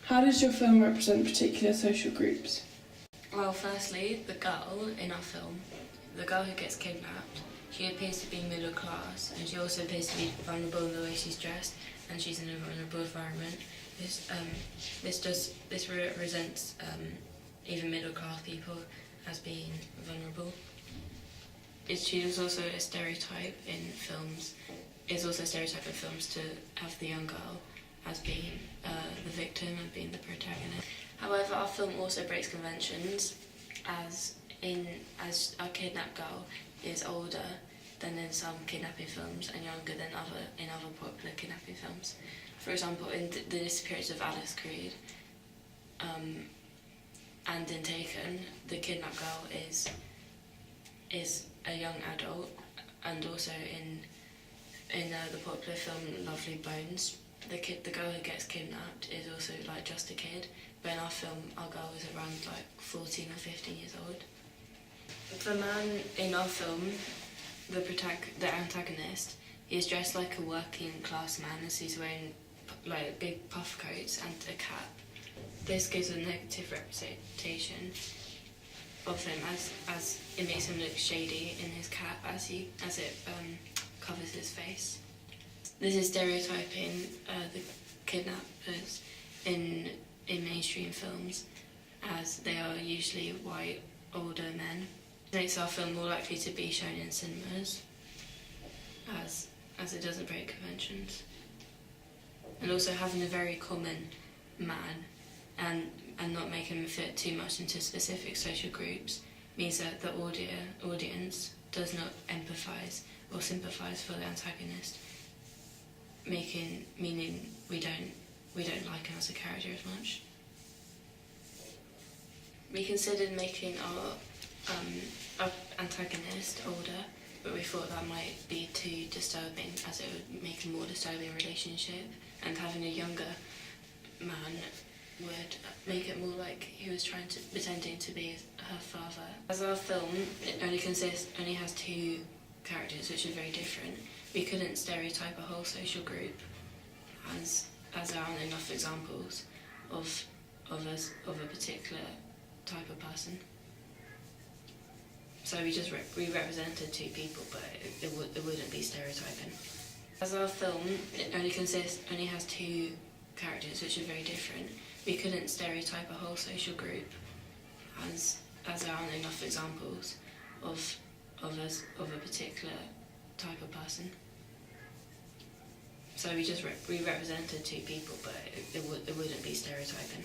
How does your film represent particular social groups? Well, firstly, the girl in our film, the girl who gets kidnapped, she appears to be middle class, and she also appears to be vulnerable in the way she's dressed, and she's in a vulnerable environment. This represents even middle class people as being vulnerable. She is also a stereotype in films. It's also a stereotype in films to have the young girl as being the victim and being the protagonist. However, our film also breaks conventions, as our kidnapped girl is older than in some kidnapping films and younger than in other popular kidnapping films. For example, in the disappearance of Alice Creed and in Taken, the kidnapped girl is a young adult, and also in the popular film Lovely Bones, the girl who gets kidnapped is also like just a kid, but in our film our girl is around like 14 or 15 years old. The man in our film, the antagonist, he is dressed like a working class man, as he's wearing like big puff coats and a cap. This gives a negative representation of him, as it makes him look shady in his cap as it covers his face. This is stereotyping the kidnappers in mainstream films, as they are usually white, older men. It makes our film more likely to be shown in cinemas, as it doesn't break conventions. And also having a very common man and not making him fit too much into specific social groups means that the audience does not empathise or sympathise for the antagonist, meaning we don't like him as a character as much. We considered making our antagonist older, but we thought that might be too disturbing, as it would make a more disturbing relationship, and having a younger man would make it more like he was pretending to be her father. As our film only has two characters, which are very different, we couldn't stereotype a whole social group, as there aren't enough examples of a particular type of person. So we represented two people, but it wouldn't be stereotyping. As our film only has two characters, which are very different, we couldn't stereotype a whole social group, as there aren't enough examples of a particular type of person. So we represented two people, but it wouldn't be stereotyping.